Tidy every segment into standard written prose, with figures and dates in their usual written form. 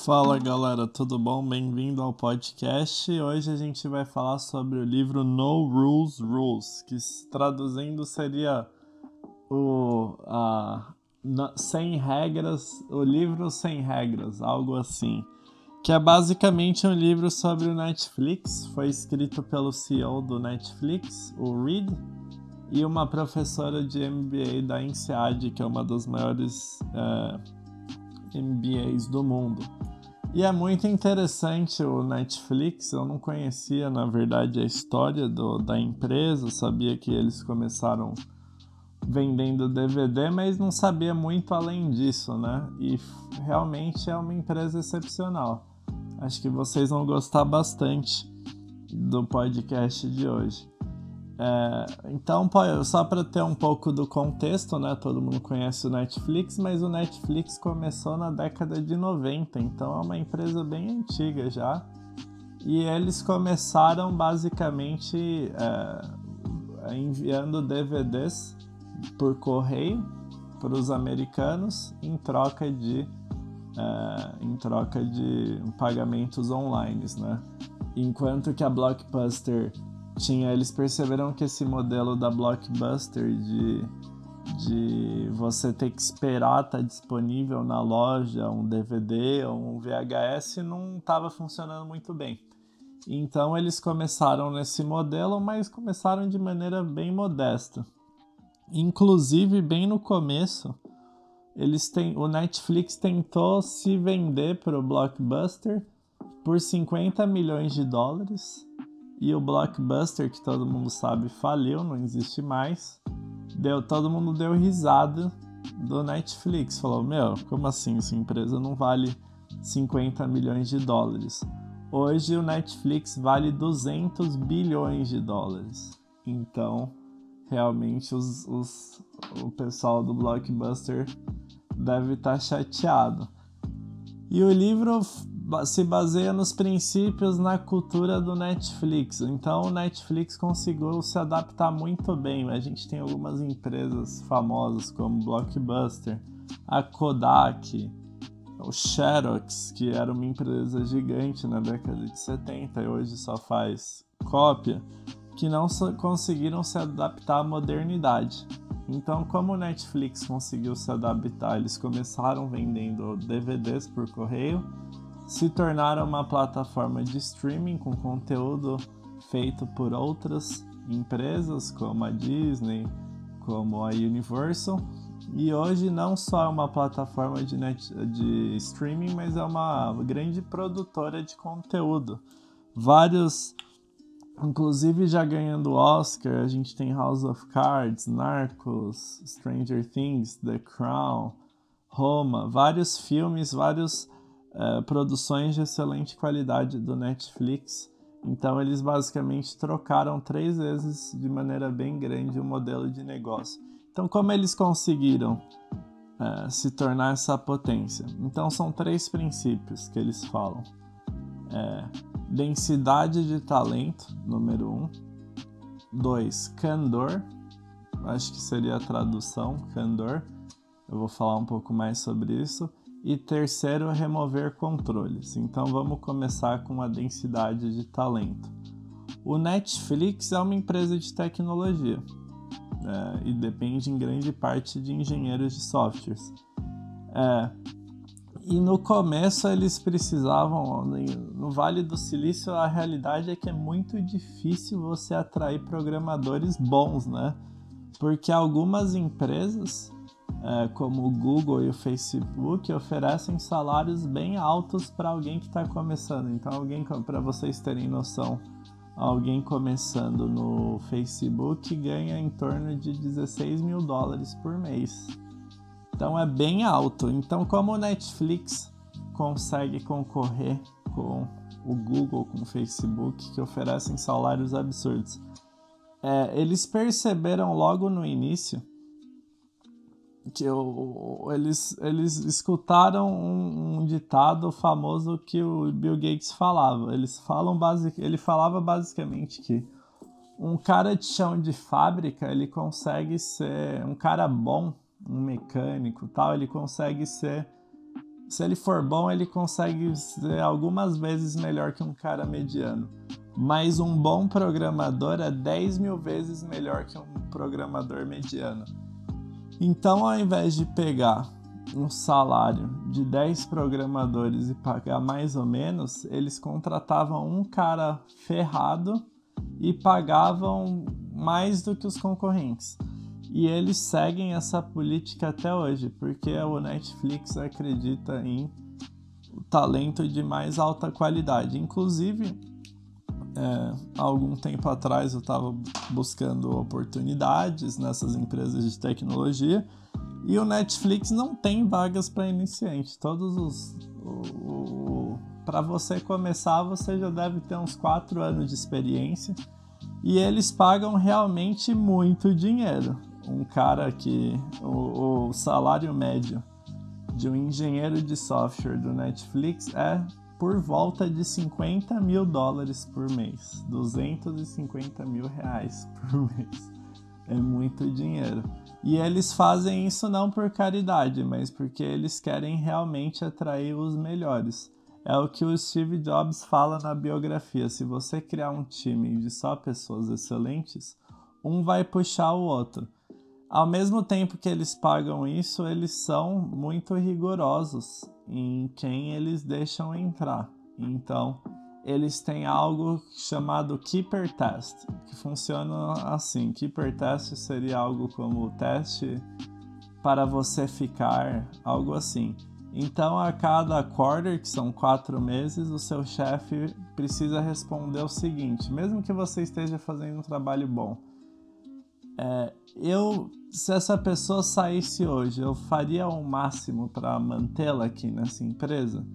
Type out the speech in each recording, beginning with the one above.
Fala galera, tudo bom? Bem-vindo ao podcast. Hoje a gente vai falar sobre o livro No Rules Rules, que traduzindo seria Sem Regras, o livro Sem Regras, algo assim. Que é basicamente um livro sobre o Netflix, foi escrito pelo CEO do Netflix, o Reed, e uma professora de MBA da INSEAD, que é uma das maiores MBAs do mundo. E é muito interessante o Netflix, eu não conhecia, na verdade, a história da empresa, sabia que eles começaram vendendo DVD, mas não sabia muito além disso, né? E realmente é uma empresa excepcional. Acho que vocês vão gostar bastante do podcast de hoje. Então, só para ter um pouco do contexto, né? Todo mundo conhece o Netflix, mas o Netflix começou na década de 90, então é uma empresa bem antiga já. E eles começaram basicamente enviando DVDs por correio para os americanos em troca de pagamentos online, né? Enquanto que a Blockbuster eles perceberam que esse modelo da Blockbuster de você ter que esperar estar disponível na loja um DVD ou um VHS não estava funcionando muito bem. Então eles começaram nesse modelo, mas começaram de maneira bem modesta. Inclusive, bem no começo, o Netflix tentou se vender para o Blockbuster por $50 milhões. E o Blockbuster, que todo mundo sabe, faliu, não existe mais. Todo mundo deu risada do Netflix. Falou, como assim? Essa empresa não vale $50 milhões. Hoje o Netflix vale $200 bilhões. Então, realmente, o pessoal do Blockbuster deve estar chateado. E o livro se baseia nos princípios na cultura do Netflix. Então o Netflix conseguiu se adaptar muito bem. A gente tem algumas empresas famosas como Blockbuster, a Kodak, o Xerox, que era uma empresa gigante na década de 70 e hoje só faz cópia, que não conseguiram se adaptar à modernidade. Então, como o Netflix conseguiu se adaptar, eles começaram vendendo DVDs por correio, se tornaram uma plataforma de streaming com conteúdo feito por outras empresas, como a Disney, como a Universal, e hoje não só é uma plataforma de streaming, mas é uma grande produtora de conteúdo. Inclusive já ganhando Oscar, a gente tem House of Cards, Narcos, Stranger Things, The Crown, Roma, vários filmes, várias produções de excelente qualidade do Netflix. Então eles basicamente trocaram 3 vezes de maneira bem grande o modelo de negócio. Então como eles conseguiram se tornar essa potência? Então são 3 princípios que eles falam. Densidade de talento, número 1. 2, candor. Acho que seria a tradução, candor. Eu vou falar um pouco mais sobre isso. E terceiro, remover controles. Então vamos começar com a densidade de talento. O Netflix é uma empresa de tecnologia e depende em grande parte de engenheiros de softwares. E no começo eles precisavam, no Vale do Silício, a realidade é que é muito difícil você atrair programadores bons, né? Porque algumas empresas, como o Google e o Facebook, oferecem salários bem altos para alguém que está começando. Então, para vocês terem noção, alguém começando no Facebook ganha em torno de $16 mil por mês. Então é bem alto. Então, como o Netflix consegue concorrer com o Google, com o Facebook, que oferecem salários absurdos, eles perceberam logo no início que eles escutaram um ditado famoso que o Bill Gates falava. Ele falava basicamente que um cara de chão de fábrica, ele consegue ser um cara bom, um mecânico, tal, ele consegue ser Se ele for bom, ele consegue ser algumas vezes melhor que um cara mediano. Mas um bom programador é 10 mil vezes melhor que um programador mediano. Então, ao invés de pegar um salário de 10 programadores e pagar mais ou menos, eles contratavam um cara ferrado e pagavam mais do que os concorrentes. E eles seguem essa política até hoje, porque o Netflix acredita em talento de mais alta qualidade. Inclusive, há algum tempo atrás eu estava buscando oportunidades nessas empresas de tecnologia e o Netflix não tem vagas para iniciante. Para você começar, você já deve ter uns 4 anos de experiência e eles pagam realmente muito dinheiro. Um cara que o salário médio de um engenheiro de software do Netflix é por volta de $50 mil por mês, R$250 mil por mês. É muito dinheiro. E eles fazem isso não por caridade, mas porque eles querem realmente atrair os melhores. É o que o Steve Jobs fala na biografia. Se você criar um time de só pessoas excelentes, um vai puxar o outro. Ao mesmo tempo que eles pagam isso, eles são muito rigorosos em quem eles deixam entrar. Então, eles têm algo chamado Keeper Test, que funciona assim. Keeper Test seria algo como teste para você ficar, algo assim. Então, a cada quarter, que são 4 meses, o seu chefe precisa responder o seguinte: mesmo que você esteja fazendo um trabalho bom, se essa pessoa saísse hoje, eu faria o máximo para mantê-la aqui nessa empresa?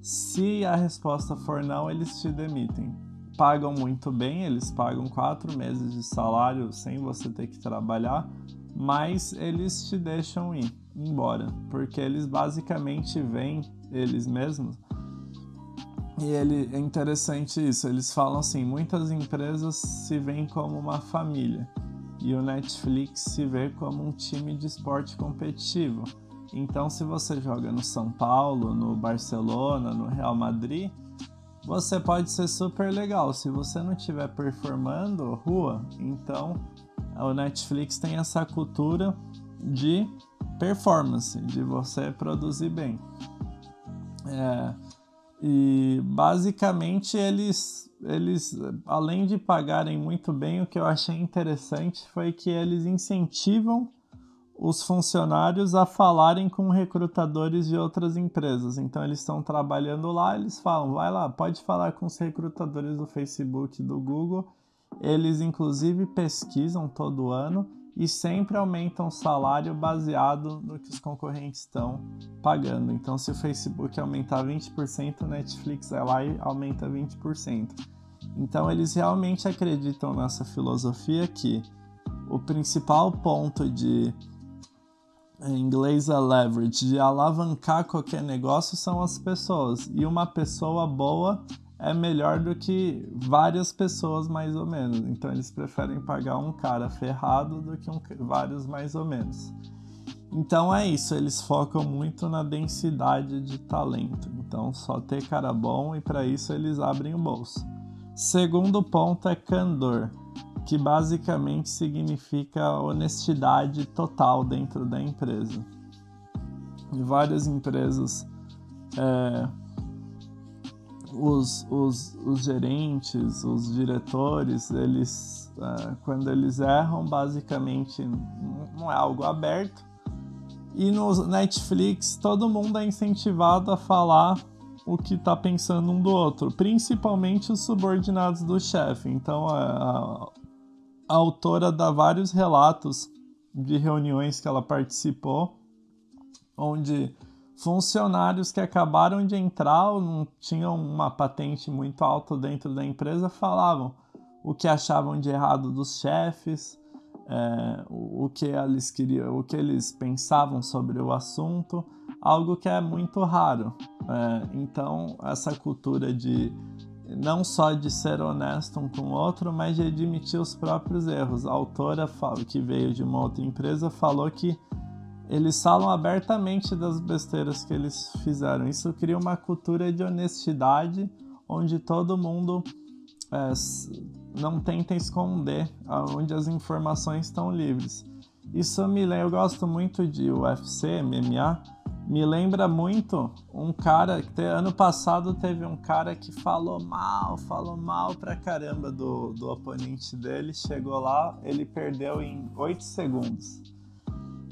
Se a resposta for não, eles te demitem. Pagam muito bem, eles pagam 4 meses de salário sem você ter que trabalhar, mas eles te deixam ir embora, porque eles basicamente veem eles mesmos. E é interessante isso, eles falam assim, muitas empresas se veem como uma família. E o Netflix se vê como um time de esporte competitivo. Então, se você joga no São Paulo, no Barcelona, no Real Madrid, você pode ser super legal. Se você não estiver performando, rua. Então, o Netflix tem essa cultura de performance, de você produzir bem. E basicamente eles, além de pagarem muito bem, o que eu achei interessante foi que eles incentivam os funcionários a falarem com recrutadores de outras empresas. Então eles estão trabalhando lá, eles falam, vai lá, pode falar com os recrutadores do Facebook, do Google. Eles inclusive pesquisam todo ano e sempre aumentam o salário baseado no que os concorrentes estão pagando. Então, se o Facebook aumentar 20%, o Netflix vai lá e aumenta 20%. Então, eles realmente acreditam nessa filosofia que o principal ponto em inglês é leverage, de alavancar qualquer negócio são as pessoas. E uma pessoa boa é melhor do que várias pessoas mais ou menos. Então eles preferem pagar um cara ferrado do que vários mais ou menos. Então é isso, eles focam muito na densidade de talento. Então só ter cara bom e para isso eles abrem o bolso. Segundo ponto é candor, que basicamente significa honestidade total dentro da empresa. Em várias empresas, os gerentes, os diretores, eles, quando eles erram, basicamente não é algo aberto. E no Netflix, todo mundo é incentivado a falar o que está pensando um do outro, principalmente os subordinados do chefe. Então, a autora dá vários relatos de reuniões que ela participou, onde funcionários que acabaram de entrar ou não tinham uma patente muito alta dentro da empresa falavam o que achavam de errado dos chefes, o que eles queriam, o que eles pensavam sobre o assunto, algo que é muito raro. Então, essa cultura de não só de ser honesto um com o outro, mas de admitir os próprios erros. A autora que veio de uma outra empresa falou que eles falam abertamente das besteiras que eles fizeram. Isso cria uma cultura de honestidade, onde todo mundo não tenta esconder, onde as informações estão livres. Isso me lembra, eu gosto muito de UFC, MMA, me lembra muito um cara, que ano passado teve um cara que falou mal pra caramba do oponente dele, chegou lá, ele perdeu em 8 segundos.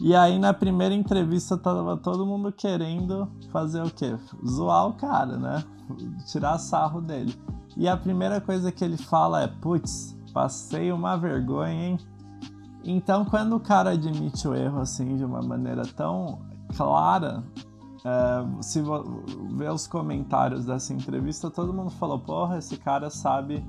E aí na primeira entrevista tava todo mundo querendo fazer o quê? Zoar o cara, né? Tirar sarro dele. E a primeira coisa que ele fala é: putz, passei uma vergonha, hein? Então quando o cara admite o erro assim de uma maneira tão clara, se ver os comentários dessa entrevista, todo mundo falou: porra, esse cara sabe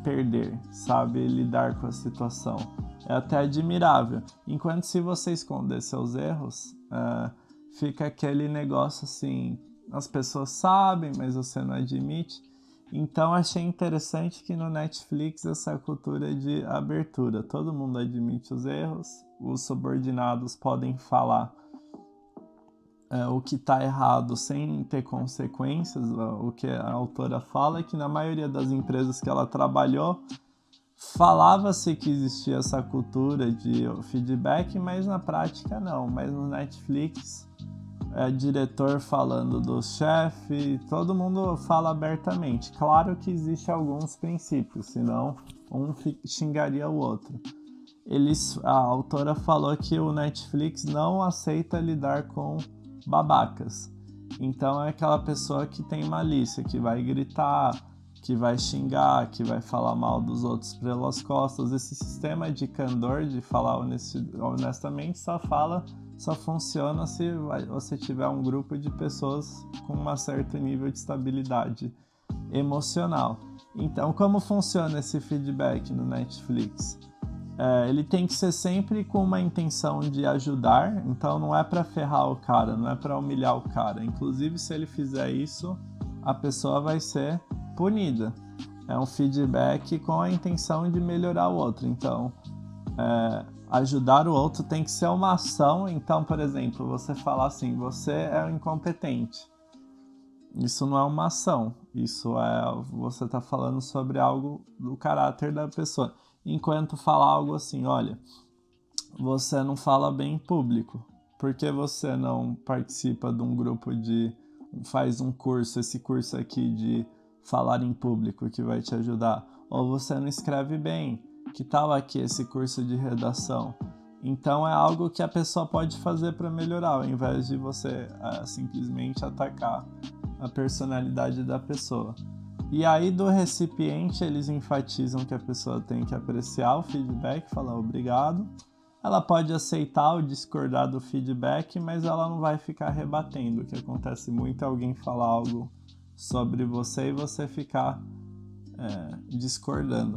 perder, sabe lidar com a situação. É até admirável. Enquanto se você esconder seus erros, fica aquele negócio assim, as pessoas sabem, mas você não admite. Então achei interessante que no Netflix essa cultura de abertura, todo mundo admite os erros, os subordinados podem falar o que está errado sem ter consequências. O que a autora fala é que na maioria das empresas que ela trabalhou, falava-se que existia essa cultura de feedback, mas na prática não. Mas no Netflix, diretor falando do chefe, todo mundo fala abertamente. Claro que existem alguns princípios, senão um xingaria o outro. A autora falou que o Netflix não aceita lidar com babacas. Então é aquela pessoa que tem malícia, que vai gritar, que vai xingar, que vai falar mal dos outros pelas costas. Esse sistema de candor, de falar honestamente, só funciona se você tiver um grupo de pessoas com um certo nível de estabilidade emocional. Então, como funciona esse feedback no Netflix? Ele tem que ser sempre com uma intenção de ajudar, então não é para ferrar o cara, não é para humilhar o cara. Inclusive, se ele fizer isso, a pessoa vai ser punida. É um feedback com a intenção de melhorar o outro. Então, ajudar o outro tem que ser uma ação. Então, por exemplo, você falar assim: você é um incompetente. Isso não é uma ação. Isso você está falando sobre algo do caráter da pessoa. Enquanto falar algo assim: olha, você não fala bem em público. Por que você não participa de um grupo faz um curso, esse curso aqui de falar em público que vai te ajudar? Ou você não escreve bem, que tal aqui esse curso de redação? Então é algo que a pessoa pode fazer para melhorar, ao invés de você simplesmente atacar a personalidade da pessoa. E aí do recipiente eles enfatizam que a pessoa tem que apreciar o feedback, falar obrigado. Ela pode aceitar ou discordar do feedback, mas ela não vai ficar rebatendo. O que acontece muito é alguém falar algo sobre você e você ficar discordando.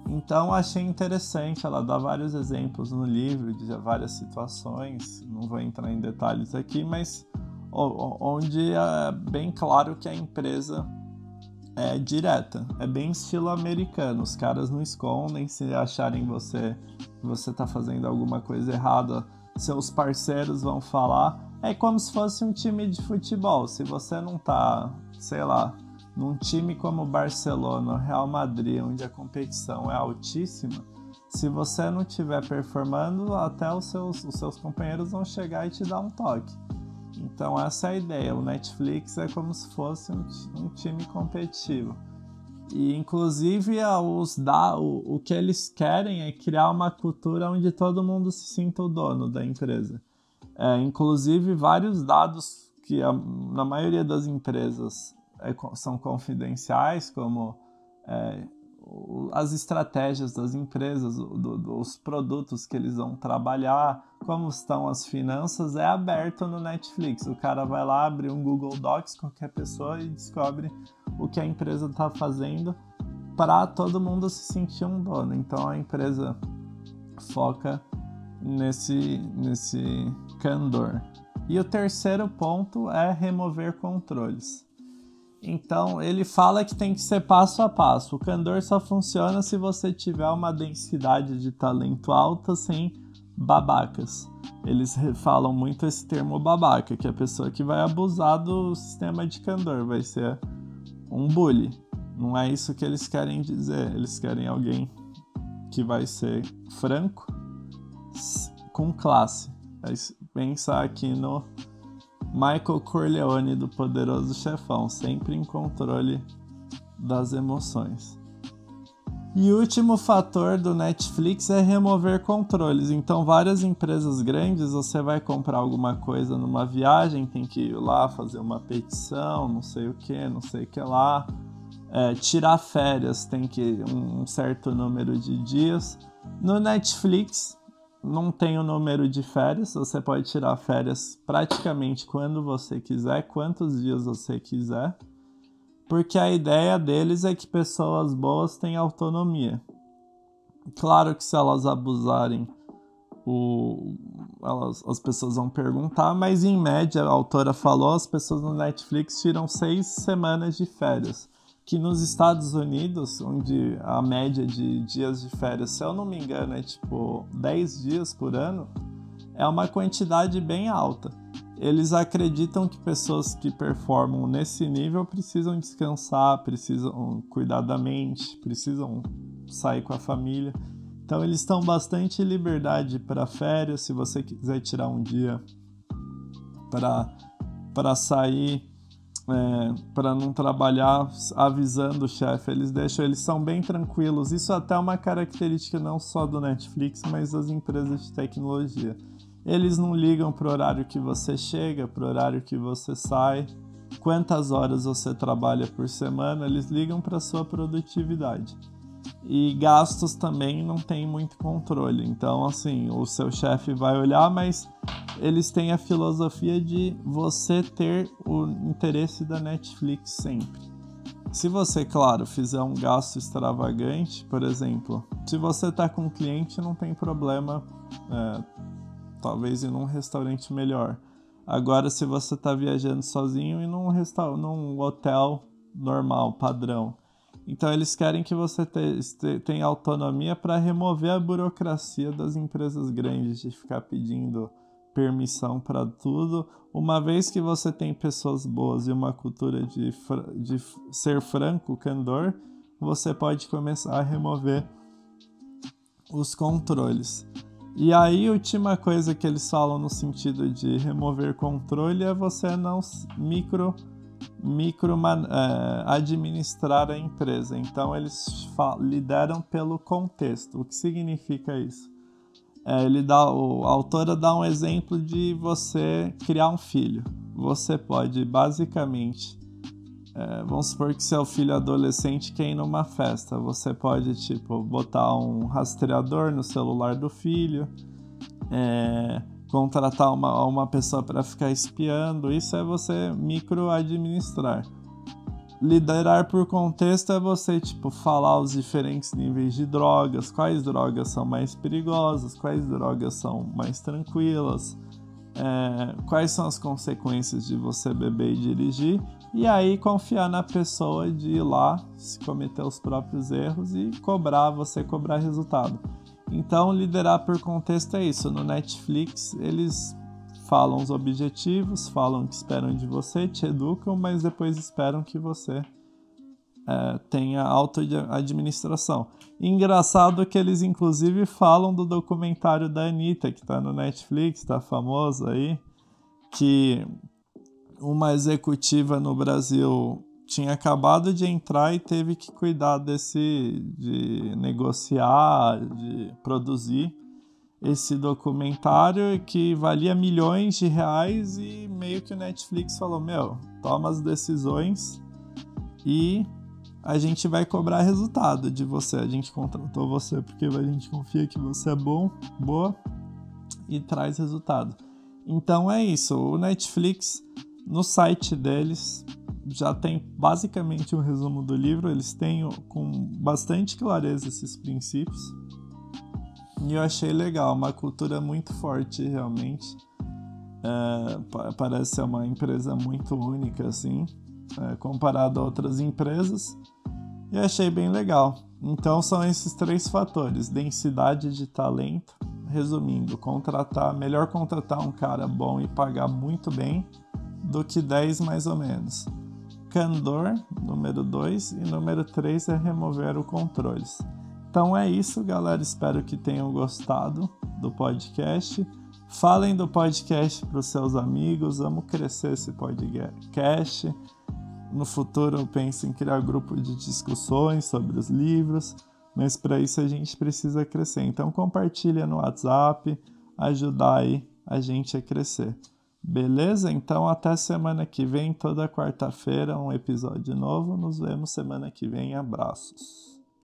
Então achei interessante, ela dá vários exemplos no livro de várias situações, não vou entrar em detalhes aqui, mas onde é bem claro que a empresa é direta, é bem estilo americano. Os caras não escondem, se acharem que você tá fazendo alguma coisa errada, seus parceiros vão falar. É como se fosse um time de futebol. Se você não tá, sei lá, num time como o Barcelona, o Real Madrid, onde a competição é altíssima, se você não estiver performando, até os seus companheiros vão chegar e te dar um toque. Então essa é a ideia. O Netflix é como se fosse um time competitivo. E inclusive o que eles querem é criar uma cultura onde todo mundo se sinta o dono da empresa. Inclusive vários dados que na maioria das empresas são confidenciais, como as estratégias das empresas, os produtos que eles vão trabalhar, como estão as finanças, é aberto no Netflix. O cara vai lá, abre um Google Docs, qualquer pessoa, e descobre o que a empresa está fazendo para todo mundo se sentir um dono. Então a empresa foca nesse candor. E o terceiro ponto é remover controles. Então, ele fala que tem que ser passo a passo. O candor só funciona se você tiver uma densidade de talento alta sem babacas. Eles falam muito esse termo babaca, que é a pessoa que vai abusar do sistema de candor, vai ser um bully. Não é isso que eles querem dizer, eles querem alguém que vai ser franco, com classe. Vai pensar aqui no Michael Corleone do Poderoso Chefão, sempre em controle das emoções. E o último fator do Netflix é remover controles. Então, várias empresas grandes, você vai comprar alguma coisa numa viagem, tem que ir lá fazer uma petição, não sei o que lá. Tirar férias, tem que um certo número de dias. No Netflix, não tem o número de férias, você pode tirar férias praticamente quando você quiser, quantos dias você quiser. Porque a ideia deles é que pessoas boas têm autonomia. Claro que se elas abusarem, as pessoas vão perguntar, mas em média, a autora falou, as pessoas no Netflix tiram 6 semanas de férias. Que nos Estados Unidos, onde a média de dias de férias, se eu não me engano, é tipo 10 dias por ano, é uma quantidade bem alta. Eles acreditam que pessoas que performam nesse nível precisam descansar, precisam cuidar da mente, precisam sair com a família. Então eles estão bastante liberdade para férias, se você quiser tirar um dia para sair, para não trabalhar avisando o chefe, eles são bem tranquilos. Isso até é uma característica não só do Netflix, mas das empresas de tecnologia. Eles não ligam pro horário que você chega, pro horário que você sai, quantas horas você trabalha por semana, eles ligam para sua produtividade. E gastos também não tem muito controle. Então, assim, o seu chefe vai olhar, mas eles têm a filosofia de você ter o interesse da Netflix sempre. Se você, claro, fizer um gasto extravagante, por exemplo, se você está com um cliente, não tem problema, talvez ir num restaurante melhor. Agora, se você está viajando sozinho, ir num hotel normal, padrão. Então, eles querem que você tenha autonomia para remover a burocracia das empresas grandes, de ficar pedindo permissão para tudo. Uma vez que você tem pessoas boas e uma cultura de ser franco, candor, você pode começar a remover os controles. E aí, a última coisa que eles falam no sentido de remover controle é você não administrar a empresa. Então, eles lideram pelo contexto. O que significa isso? A autora dá um exemplo de você criar um filho. Você pode, basicamente, vamos supor que seu filho adolescente quer ir numa festa. Você pode, botar um rastreador no celular do filho, contratar uma pessoa para ficar espiando. Isso é você micro-administrar. Liderar por contexto é você, falar os diferentes níveis de drogas, quais drogas são mais perigosas, quais drogas são mais tranquilas, quais são as consequências de você beber e dirigir, e aí confiar na pessoa de ir lá, se cometer os próprios erros e cobrar resultado. Então, liderar por contexto é isso. No Netflix, eles falam os objetivos, falam o que esperam de você, te educam, mas depois esperam que você tenha auto-administração. Engraçado que eles, inclusive, falam do documentário da Anitta, que está no Netflix, está famoso aí, que uma executiva no Brasil tinha acabado de entrar e teve que cuidar de negociar, de produzir esse documentário que valia milhões de reais, e meio que o Netflix falou, toma as decisões e a gente vai cobrar resultado de você. A gente contratou você porque a gente confia que você é boa e traz resultado. Então é isso, o Netflix, no site deles, já tem basicamente um resumo do livro. Eles têm com bastante clareza esses princípios. E eu achei legal, uma cultura muito forte realmente. Parece ser uma empresa muito única, assim, comparado a outras empresas. E achei bem legal. Então são esses 3 fatores: densidade de talento, resumindo, melhor contratar um cara bom e pagar muito bem do que 10 mais ou menos. Candor, número 2, e número 3 é remover os controles. Então é isso, galera. Espero que tenham gostado do podcast. Falem do podcast para os seus amigos. Vamos crescer esse podcast. No futuro eu penso em criar grupo de discussões sobre os livros, mas para isso a gente precisa crescer. Então compartilha no WhatsApp, ajudar aí a gente a crescer. Beleza? Então até semana que vem, toda quarta-feira, um episódio novo. Nos vemos semana que vem. Abraços.